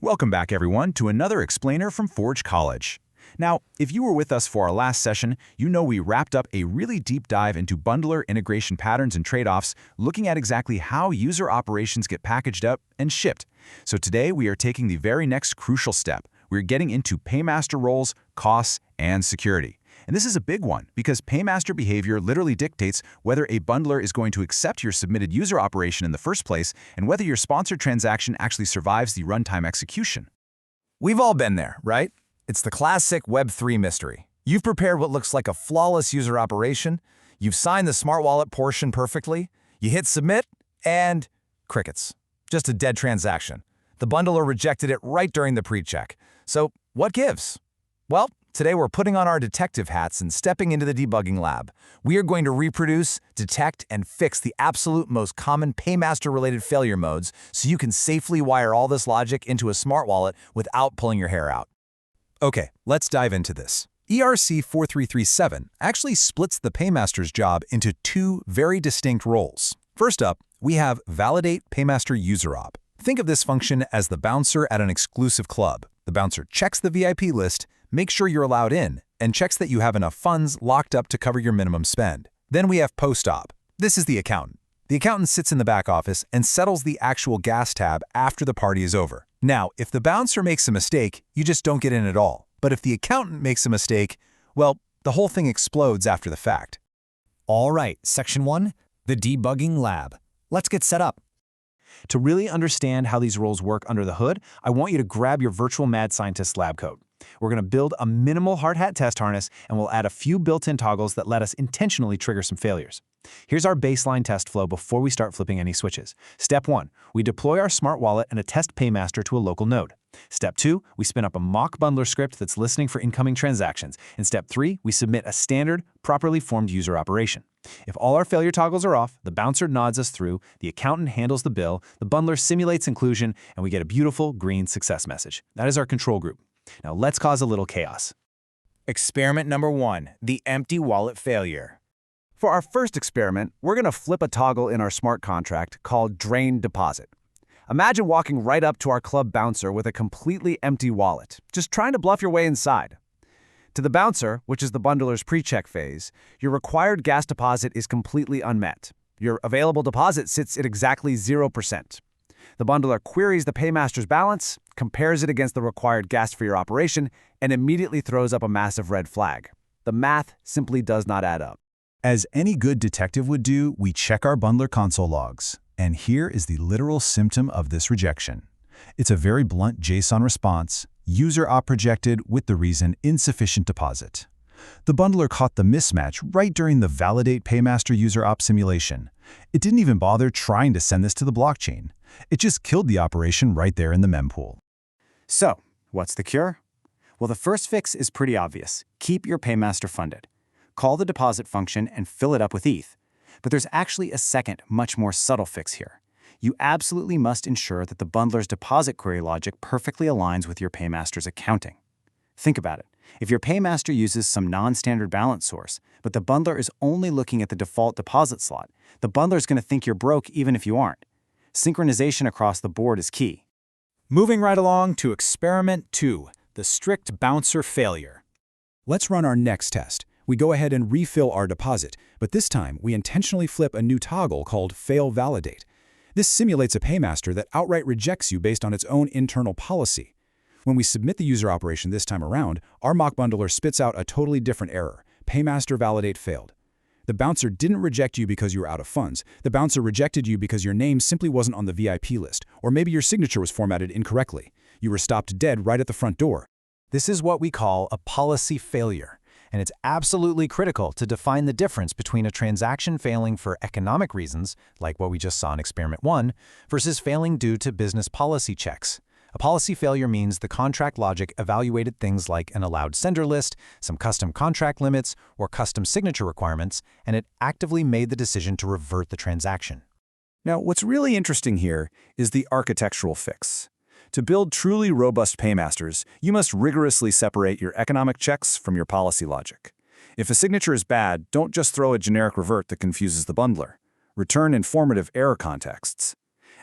Welcome back, everyone, to another explainer from Forge College. Now, if you were with us for our last session, you know we wrapped up a really deep dive into bundler integration patterns and trade-offs, looking at exactly how user operations get packaged up and shipped. So today, we are taking the very next crucial step. We're getting into Paymaster roles, costs, and security. And this is a big one because Paymaster behavior literally dictates whether a bundler is going to accept your submitted user operation in the first place and whether your sponsored transaction actually survives the runtime execution. We've all been there, right? It's the classic Web3 mystery. You've prepared what looks like a flawless user operation, you've signed the smart wallet portion perfectly, you hit submit, and crickets. Just a dead transaction. The bundler rejected it right during the pre-check. So what gives? Well, today we're putting on our detective hats and stepping into the debugging lab. We are going to reproduce, detect, and fix the absolute most common Paymaster-related failure modes so you can safely wire all this logic into a smart wallet without pulling your hair out. Okay, let's dive into this. ERC 4337 actually splits the Paymaster's job into two very distinct roles. First up, we have validatePaymasterUserOp. Think of this function as the bouncer at an exclusive club. The bouncer checks the VIP list, makes sure you're allowed in, and checks that you have enough funds locked up to cover your minimum spend. Then we have postOp. This is the accountant. The accountant sits in the back office and settles the actual gas tab after the party is over. Now, if the bouncer makes a mistake, you just don't get in at all. But if the accountant makes a mistake, well, the whole thing explodes after the fact. All right, Section 1, the debugging lab. Let's get set up. To really understand how these roles work under the hood, I want you to grab your virtual Mad Scientist lab coat. We're going to build a minimal Hardhat test harness, and we'll add a few built-in toggles that let us intentionally trigger some failures. Here's our baseline test flow before we start flipping any switches. Step 1, we deploy our smart wallet and attest Paymaster to a local node. Step 2, we spin up a mock bundler script that's listening for incoming transactions. And Step 3, we submit a standard, properly formed user operation. If all our failure toggles are off, the bouncer nods us through, the accountant handles the bill, the bundler simulates inclusion, and we get a beautiful green success message. That is our control group. Now let's cause a little chaos. Experiment number 1, the empty wallet failure. For our first experiment, we're going to flip a toggle in our smart contract called Drain Deposit. Imagine walking right up to our club bouncer with a completely empty wallet, just trying to bluff your way inside. To the bouncer, which is the bundler's pre-check phase, your required gas deposit is completely unmet. Your available deposit sits at exactly 0%. The bundler queries the Paymaster's balance, compares it against the required gas for your operation, and immediately throws up a massive red flag. The math simply does not add up. As any good detective would do, we check our bundler console logs. And here is the literal symptom of this rejection. It's a very blunt JSON response, UserOp rejected with the reason insufficient deposit. The bundler caught the mismatch right during the validatePaymasterUserOp simulation. It didn't even bother trying to send this to the blockchain. It just killed the operation right there in the mempool. So, what's the cure? Well, the first fix is pretty obvious. Keep your Paymaster funded. Call the deposit function and fill it up with ETH. But there's actually a second, much more subtle fix here. You absolutely must ensure that the bundler's deposit query logic perfectly aligns with your Paymaster's accounting. Think about it. If your Paymaster uses some non-standard balance source, but the bundler is only looking at the default deposit slot, the bundler is going to think you're broke even if you aren't. Synchronization across the board is key. Moving right along to Experiment 2, the strict bouncer failure. Let's run our next test. We go ahead and refill our deposit, but this time we intentionally flip a new toggle called Fail Validate. This simulates a Paymaster that outright rejects you based on its own internal policy. When we submit the user operation this time around, our mock bundler spits out a totally different error. Paymaster Validate failed. The bouncer didn't reject you because you were out of funds. The bouncer rejected you because your name simply wasn't on the VIP list, or maybe your signature was formatted incorrectly. You were stopped dead right at the front door. This is what we call a policy failure. And it's absolutely critical to define the difference between a transaction failing for economic reasons, like what we just saw in Experiment 1, versus failing due to business policy checks. A policy failure means the contract logic evaluated things like an allowed sender list, some custom contract limits, or custom signature requirements, and it actively made the decision to revert the transaction. Now, what's really interesting here is the architectural fix. To build truly robust paymasters, you must rigorously separate your economic checks from your policy logic. If a signature is bad, don't just throw a generic revert that confuses the bundler. Return informative error contexts.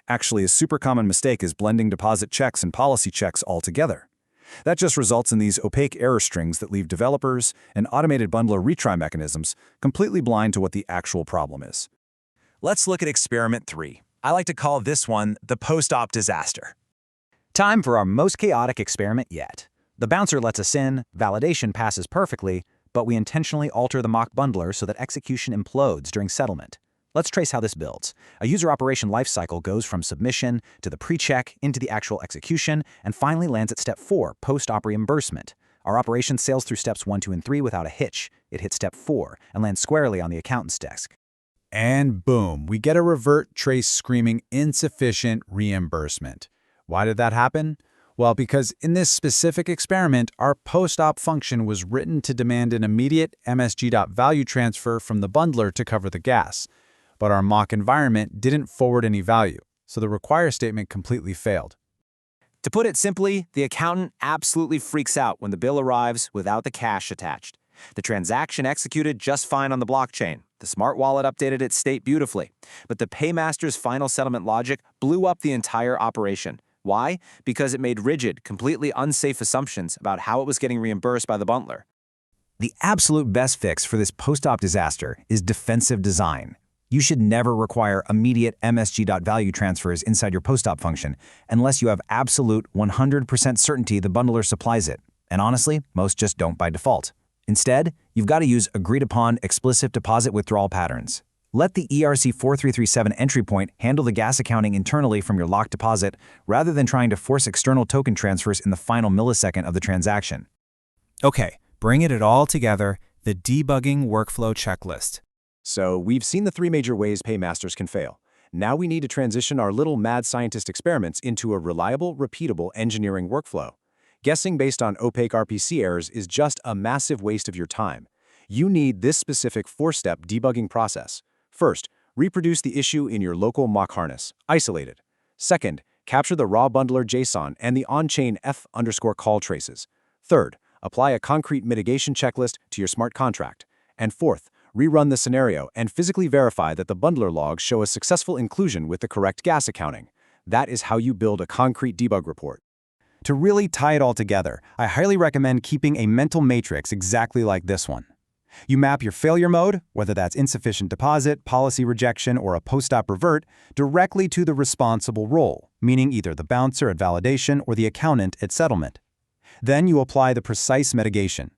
Actually, a super common mistake is blending deposit checks and policy checks all together. That just results in these opaque error strings that leave developers and automated bundler retry mechanisms completely blind to what the actual problem is. Let's look at experiment 3. I like to call this one the postOp disaster. Time for our most chaotic experiment yet. The bouncer lets us in, validation passes perfectly, but we intentionally alter the mock bundler so that execution implodes during settlement. Let's trace how this builds. A user operation lifecycle goes from submission to the pre-check into the actual execution and finally lands at step 4, post-op reimbursement. Our operation sails through steps 1, 2, and 3 without a hitch. It hits step 4 and lands squarely on the accountant's desk. And boom, we get a revert trace screaming insufficient reimbursement. Why did that happen? Well, because in this specific experiment, our postOp function was written to demand an immediate MSG.value transfer from the bundler to cover the gas. But our mock environment didn't forward any value, so the require statement completely failed. To put it simply, the accountant absolutely freaks out when the bill arrives without the cash attached. The transaction executed just fine on the blockchain. The smart wallet updated its state beautifully. But the Paymaster's final settlement logic blew up the entire operation. Why? Because it made rigid, completely unsafe assumptions about how it was getting reimbursed by the bundler. The absolute best fix for this postOp disaster is defensive design. You should never require immediate MSG.value transfers inside your postOp function unless you have absolute 100% certainty the bundler supplies it. And honestly, most just don't by default. Instead, you've got to use agreed-upon explicit deposit withdrawal patterns. Let the ERC 4337 entry point handle the gas accounting internally from your locked deposit rather than trying to force external token transfers in the final millisecond of the transaction. Okay, bringing it all together, the debugging workflow checklist. So we've seen the 3 major ways paymasters can fail. Now we need to transition our little mad scientist experiments into a reliable, repeatable engineering workflow. Guessing based on opaque RPC errors is just a massive waste of your time. You need this specific 4-step debugging process. First, reproduce the issue in your local mock harness, isolated. Second, capture the raw bundler JSON and the on-chain F_call traces. Third, apply a concrete mitigation checklist to your smart contract. And fourth, rerun the scenario and physically verify that the bundler logs show a successful inclusion with the correct gas accounting. That is how you build a concrete debug report. To really tie it all together, I highly recommend keeping a mental matrix exactly like this one. You map your failure mode, whether that's insufficient deposit, policy rejection, or a postOp revert, directly to the responsible role, meaning either the bouncer at validation or the accountant at settlement. Then you apply the precise mitigation.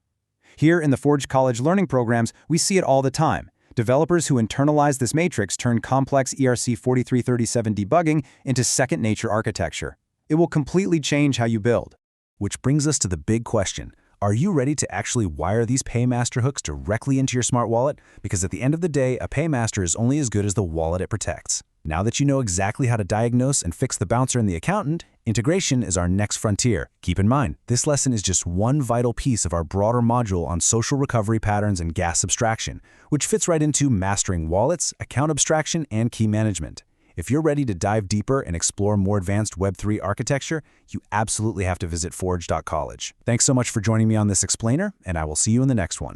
Here in the Forge College learning programs, we see it all the time. Developers who internalize this matrix turn complex ERC 4337 debugging into second-nature architecture. It will completely change how you build. Which brings us to the big question. Are you ready to actually wire these Paymaster hooks directly into your smart wallet? Because at the end of the day, a Paymaster is only as good as the wallet it protects. Now that you know exactly how to diagnose and fix the bouncer and the accountant, integration is our next frontier. Keep in mind, this lesson is just one vital piece of our broader module on social recovery patterns and gas abstraction, which fits right into mastering wallets, account abstraction, and key management. If you're ready to dive deeper and explore more advanced Web3 architecture, you absolutely have to visit forge.college. Thanks so much for joining me on this explainer, and I will see you in the next one.